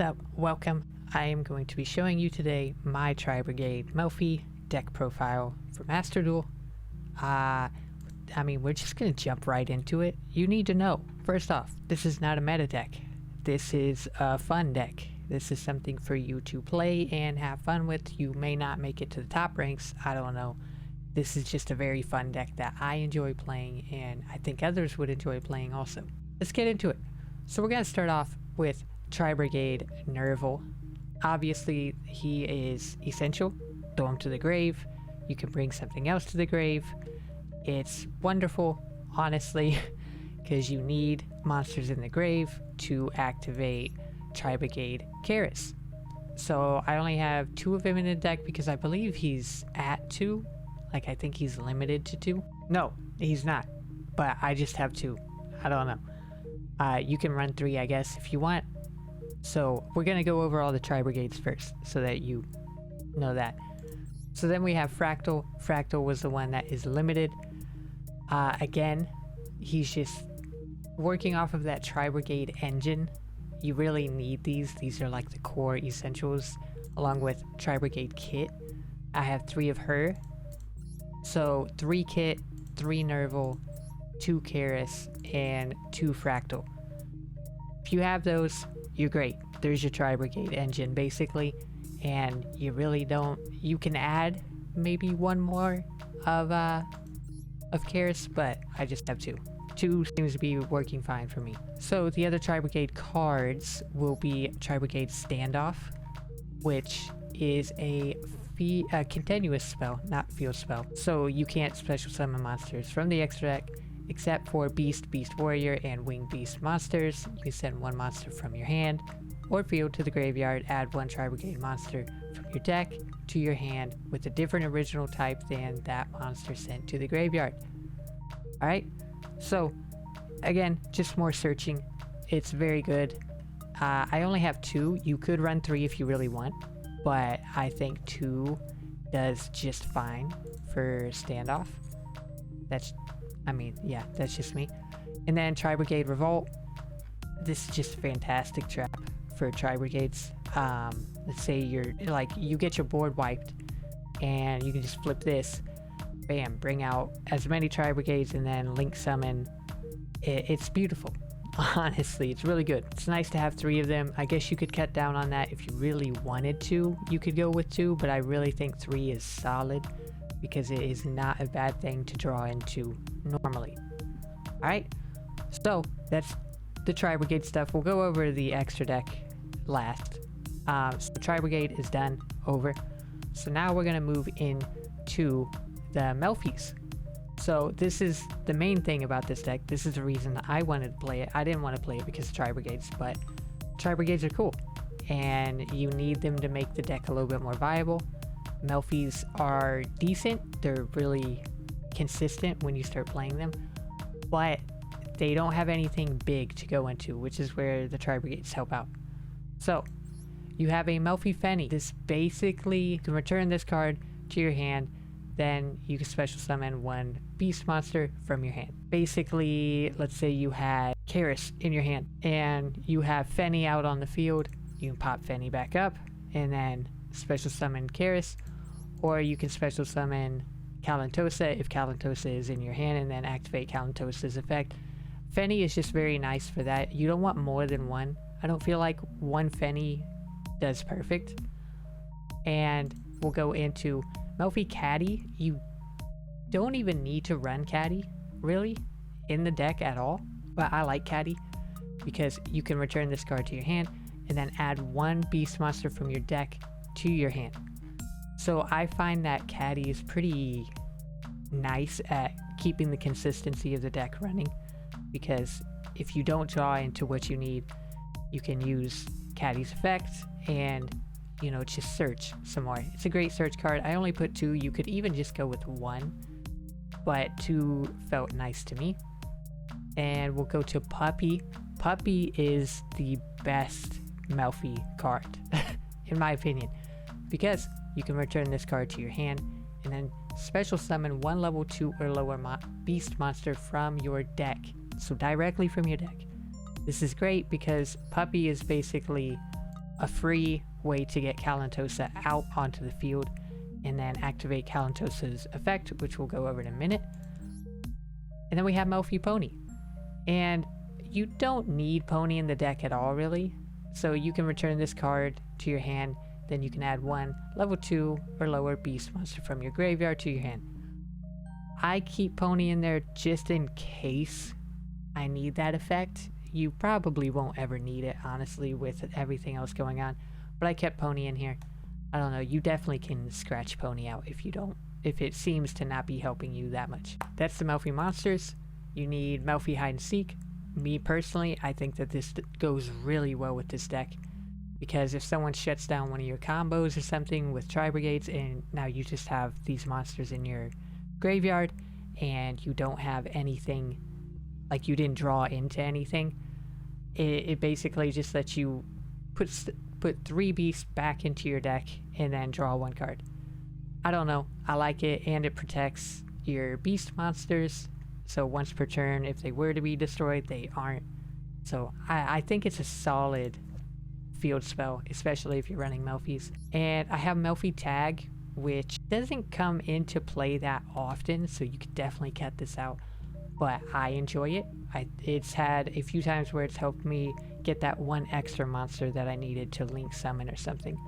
up? Welcome. I am going to be showing you today my Brigade Melffy deck profile for Master Duel. We're just going to jump right into it. You need to know, first off, this is not a meta deck. This is a fun deck. This is something for you to play and have fun with. You may not make it to the top ranks, I don't know. This is just a very fun deck that I enjoy playing, and I think others would enjoy playing also. Let's get into it. So we're going to start off with Brigade Nerval. Obviously, he is essential. Throw him to the grave. You can bring something else to the grave. It's wonderful, honestly, because you need monsters in the grave to activate Brigade Karis. So I only have 2 of him in the deck because I believe he's at 2. Like, I think he's limited to 2. No, he's not. But I just have 2. I don't know. You can run 3, I guess, if you want. So we're going to go over all the Brigades first so that you know that. So then we have Fractal. Fractal was the one that is limited. Again, he's just working off of that Brigade engine. You really need these. These are like the core essentials along with Brigade Kit. I have 3 of her. So 3 Kit, 3 Nerval, 2 Karis, and 2 Fractal. If you have those, you're great. There's your Brigade engine basically, and you really don't. You can add maybe 1 more of Karis, but I just have 2. 2 seems to be working fine for me. So the other Brigade cards will be Brigade Standoff, which is a continuous spell, not field spell. So you can't special summon monsters from the extra deck except for Beast, Beast Warrior, and Winged Beast monsters. You can send 1 monster from your hand or field to the graveyard, add 1 Brigade monster from your deck to your hand with a different original type than that monster sent to the graveyard. Alright, so again, just more searching. It's very good. I only have 2. You could run 3 if you really want, but I think 2 does just fine for standoff. That's just me. And then Brigade Revolt. This is just a fantastic trap for Brigades. Let's say you get your board wiped, and you can just flip this, bam, bring out as many Brigades, and then link summon. It's beautiful. Honestly, it's really good. It's nice to have 3 of them. I guess you could cut down on that if you really wanted to. You could go with 2, but I really think 3 is solid because it is not a bad thing to draw into normally. Alright, so that's the Brigade stuff. We'll go over the extra deck last. So Brigade is done, over. So now we're going to move into the Melffys. So this is the main thing about this deck. This is the reason I wanted to play it. I didn't want to play it because of Brigades, but Brigades are cool. And you need them to make the deck a little bit more viable. Melffys are decent. They're really consistent when you start playing them. But they don't have anything big to go into, which is where the Brigades help out. So you have a Melffy Fenny. This basically, you can return this card to your hand, then you can special summon 1 beast monster from your hand. Basically, let's say you had Karis in your hand and you have Fenny out on the field. You can pop Fenny back up and then special summon Karis, or you can special summon Kalantosa if Kalantosa is in your hand and then activate Kalantosa's effect. Fenny is just very nice for that. You don't want more than 1. I don't feel like 1 Fenny does perfect. And we'll go into Melffy Caddy. You don't even need to run Caddy, really, in the deck at all. But I like Caddy because you can return this card to your hand and then add 1 beast monster from your deck to your hand. So I find that Caddy is pretty nice at keeping the consistency of the deck running, because if you don't draw into what you need, you can use Caddy's effect and, just search some more. It's a great search card. I only put 2. You could even just go with 1, but 2 felt nice to me. And we'll go to Puppy. Puppy is the best Melffy card, in my opinion, because you can return this card to your hand and then special summon 1 level 2 or lower beast monster from your deck. So directly from your deck. This is great because Puppy is basically a free way to get Kalantosa out onto the field and then activate Kalantosa's effect, which we'll go over in a minute. And then we have Melffy Pony. And you don't need Pony in the deck at all, really. So you can return this card to your hand, then you can add one level 2 or lower beast monster from your graveyard to your hand. I keep Pony in there just in case I need that effect. You probably won't ever need it, honestly, with everything else going on. But I kept Pony in here. I don't know, you definitely can scratch Pony out if it seems to not be helping you that much. That's the Melffy monsters. You need Melffy Hide and Seek. Me personally, I think that this goes really well with this deck. Because if someone shuts down one of your combos or something with Tri-Brigades and now you just have these monsters in your graveyard and you don't have anything, like you didn't draw into anything, it basically just lets you put 3 beasts back into your deck and then draw 1 card. I don't know, I like it, and it protects your beast monsters, so once per turn if they were to be destroyed, they aren't. So I think it's a solid field spell, especially if you're running Melffys. And I have Melffy Tag, which doesn't come into play that often, so you could definitely cut this out, but I enjoy it. It's had a few times where it's helped me get that 1 extra monster that I needed to link summon or something.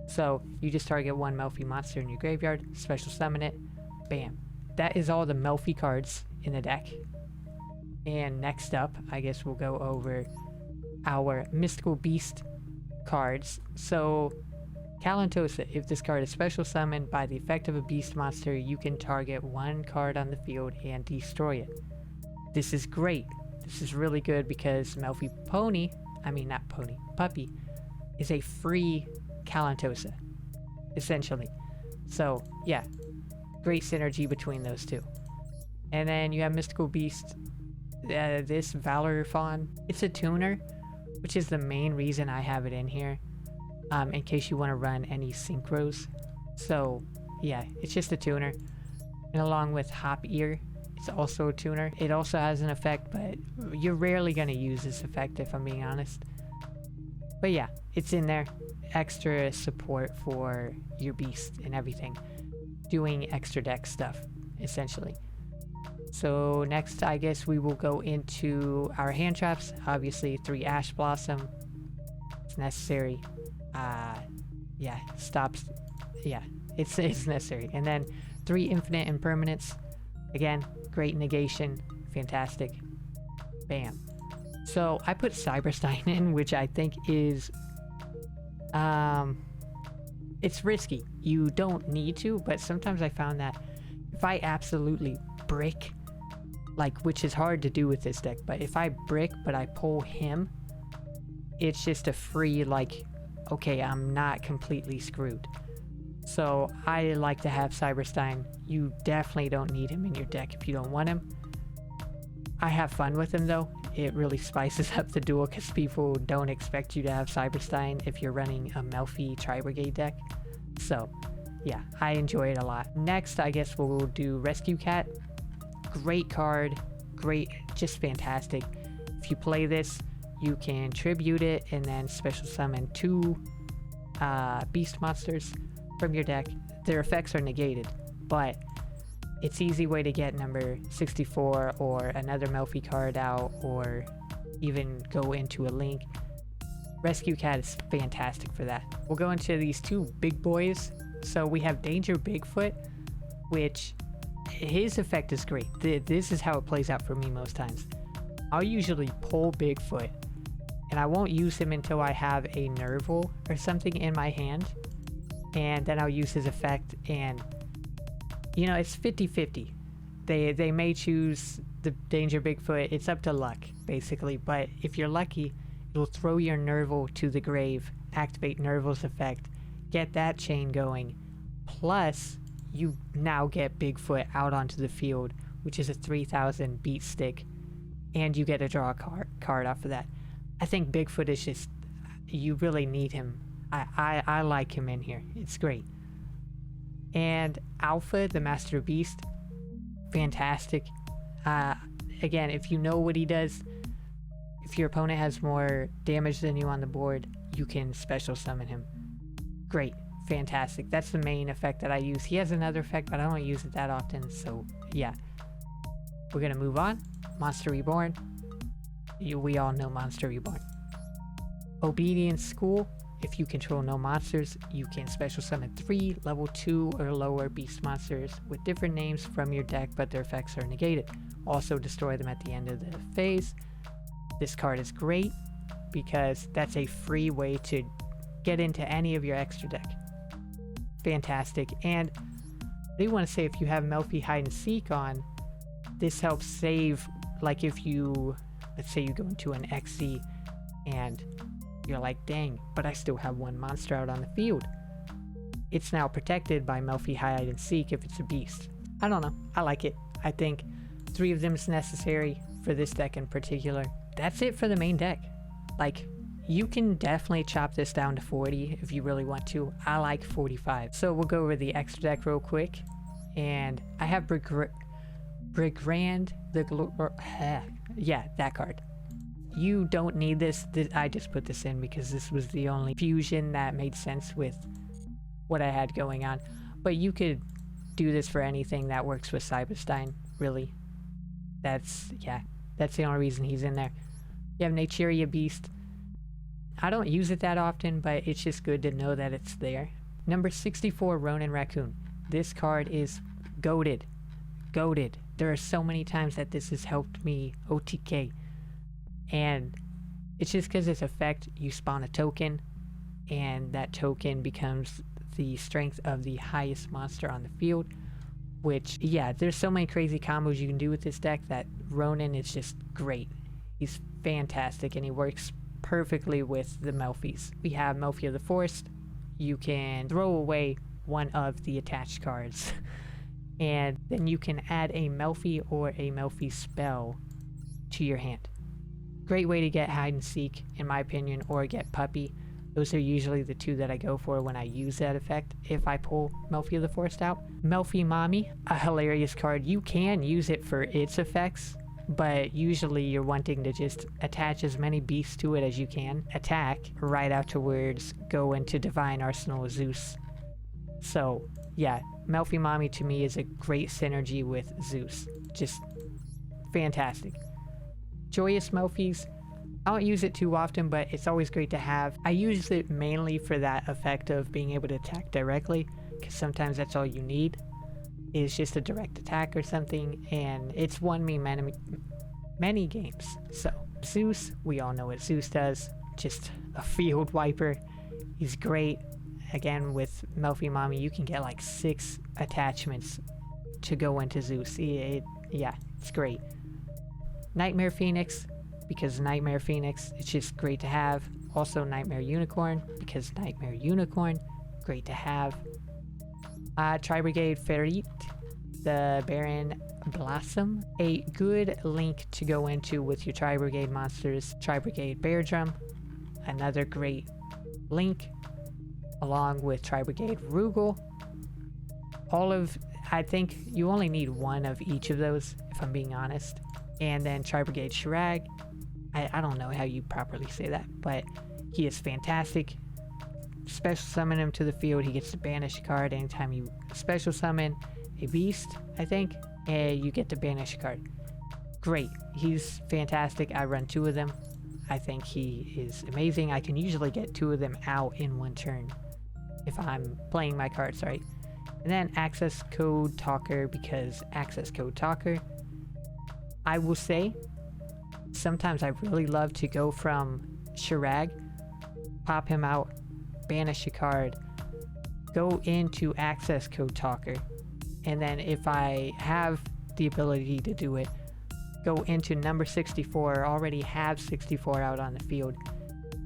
So you just target 1 Melffy monster in your graveyard, special summon it, bam. That is all the Melffy cards in the deck. And next up, I guess we'll go over our Mystical Beast cards. So Kalantosa, if this card is special summoned by the effect of a beast monster, you can target 1 card on the field and destroy it. This is great. This is really good because Melffy Puppy is a free Kalantosa, essentially. So yeah, great synergy between those two. And then you have Mystical Beast, this Valor Fawn. It's a tuner, which is the main reason I have it in here, in case you want to run any synchros. So yeah, it's just a tuner. And along with Hop Ear, it's also a tuner. It also has an effect, but you're rarely going to use this effect if I'm being honest. But yeah, it's in there. Extra support for your beast and everything. Doing extra deck stuff, essentially. So next, I guess we will go into our hand traps. Obviously, 3 Ash Blossom. It's necessary. Yeah, stops. Yeah, it's necessary. And then 3 Infinite Impermanence. Again, great negation. Fantastic. Bam. So I put Cyberstein in, which I think is... it's risky. You don't need to, but sometimes I found that if I absolutely brick, like, which is hard to do with this deck, but if I brick but I pull him, it's just a free, like, okay, I'm not completely screwed. So I like to have Cyberstein. You definitely don't need him in your deck if you don't want him. I have fun with him though. It really spices up the duel because people don't expect you to have Cyberstein if you're running a Melffy Tri-Brigade deck. So yeah, I enjoy it a lot. Next, I guess we'll do Rescue Cat. Great card, great, just fantastic. If you play this, you can tribute it and then special summon 2 beast monsters from your deck. Their effects are negated, but it's an easy way to get number 64 or another Melffy card out, or even go into a link. Rescue Cat is fantastic for that. We'll go into these 2 big boys. So we have Danger Bigfoot, which his effect is great. This is how it plays out for me most times. I'll usually pull Bigfoot, and I won't use him until I have a Nerval or something in my hand, and then I'll use his effect, and you know, it's 50-50. They may choose the Danger Bigfoot. It's up to luck, basically, but if you're lucky, it'll throw your Nerval to the grave, activate Nerval's effect, get that chain going, plus you now get Bigfoot out onto the field, which is a 3000 beat stick, and you get to draw a card off of that. I think Bigfoot is just, you really need him. I like him in here. It's great. And Alpha, the Master Beast, fantastic. Again, if you know what he does, if your opponent has more damage than you on the board, you can special summon him. Great. Fantastic. That's the main effect that I use. He has another effect, but I don't use it that often, so yeah. We're gonna move on. Monster Reborn. We all know Monster Reborn. Obedience School. If you control no monsters, you can special summon 3 level 2 or lower beast monsters with different names from your deck, but their effects are negated. Also destroy them at the end of the phase. This card is great because that's a free way to get into any of your extra deck. Fantastic. And I do want to say, if you have Melffy Hide and Seek on, this helps save, like if you, let's say you go into an XZ and you're like, dang, but I still have one monster out on the field. It's now protected by Melffy Hide and Seek if it's a beast. I don't know. I like it. I think 3 of them is necessary for this deck in particular. That's it for the main deck. Like, you can definitely chop this down to 40 if you really want to. I like 45. So we'll go over the extra deck real quick. And I have Brigade yeah, that card. You don't need this. I just put this in because this was the only fusion that made sense with what I had going on. But you could do this for anything that works with Cyberstein, really. That's the only reason he's in there. You have Naturia Beast. I don't use it that often, but it's just good to know that it's there. Number 64, Ronin Raccoon. This card is goated. Goated. There are so many times that this has helped me OTK. And it's just because its effect, you spawn a token, and that token becomes the strength of the highest monster on the field. Which, yeah, there's so many crazy combos you can do with this deck that Ronin is just great. He's fantastic, and he works perfectly with the Melffys. We have Melffy of the Forest. You can throw away one of the attached cards, and then you can add a Melffy or a Melffy spell to your hand. Great way to get Hide and Seek, in my opinion, or get Puppy. Those are usually the 2 that I go for when I use that effect, if I pull Melffy of the Forest out. Melffy Mommy, a hilarious card. You can use it for its effects, but usually you're wanting to just attach as many beasts to it as you can. Attack right afterwards, go into Divine Arsenal of Zeus. So, yeah, Melffy Mommy to me is a great synergy with Zeus. Just fantastic. Joyous Melffys, I don't use it too often, but it's always great to have. I use it mainly for that effect of being able to attack directly, because sometimes that's all you need, is just a direct attack or something, and it's won me many games. So, Zeus, we all know what Zeus does, just a field wiper. He's great. Again, with Melffy Mommy, you can get like 6 attachments to go into Zeus. Yeah, it's great. Nightmare Phoenix, because Nightmare Phoenix, it's just great to have. Also Nightmare Unicorn, because Nightmare Unicorn, great to have. Tri-Brigade Ferit, the Baron Blossom, a good link to go into with your Tri-Brigade monsters. Tri-Brigade Bear Drum, another great link, along with Tri-Brigade Rugal. I think you only need one of each of those, if I'm being honest. And then Tri-Brigade Shirag. I don't know how you properly say that, but he is fantastic. Special summon him to the field, he gets to banish a card anytime you special summon a beast, I think, and you get to banish a card. Great. He's fantastic. I run 2 of them. I think he is amazing. I can usually get 2 of them out in 1 turn if I'm playing my cards right. And then Access Code Talker, because Access Code Talker, I will say, sometimes I really love to go from Shirag, pop him out, banish a card, go into Access Code Talker, and then if I have the ability to do it, go into number 64, already have 64 out on the field,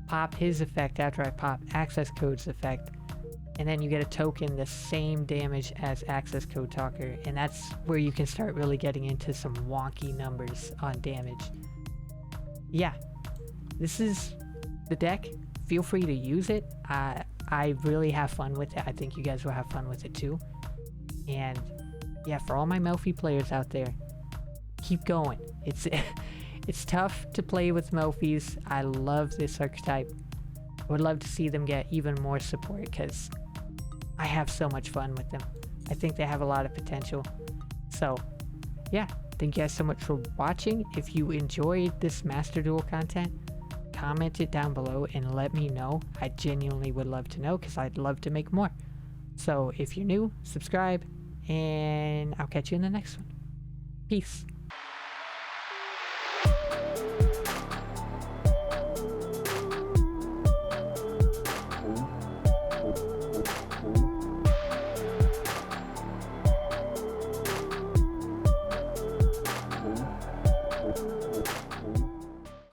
pop his effect after I pop Access Code's effect, and then you get a token the same damage as Access Code Talker, and that's where you can start really getting into some wonky numbers on damage. Yeah, this is the deck. Feel free to use it. I really have fun with it. I think you guys will have fun with it too. And yeah, for all my Melffy players out there, keep going. It's tough to play with Melffys. I love this archetype. I would love to see them get even more support because I have so much fun with them. I think they have a lot of potential. So, yeah, thank you guys so much for watching. If you enjoyed this Master Duel content, comment it down below and let me know. I genuinely would love to know because I'd love to make more. So if you're new, subscribe, and I'll catch you in the next one. Peace.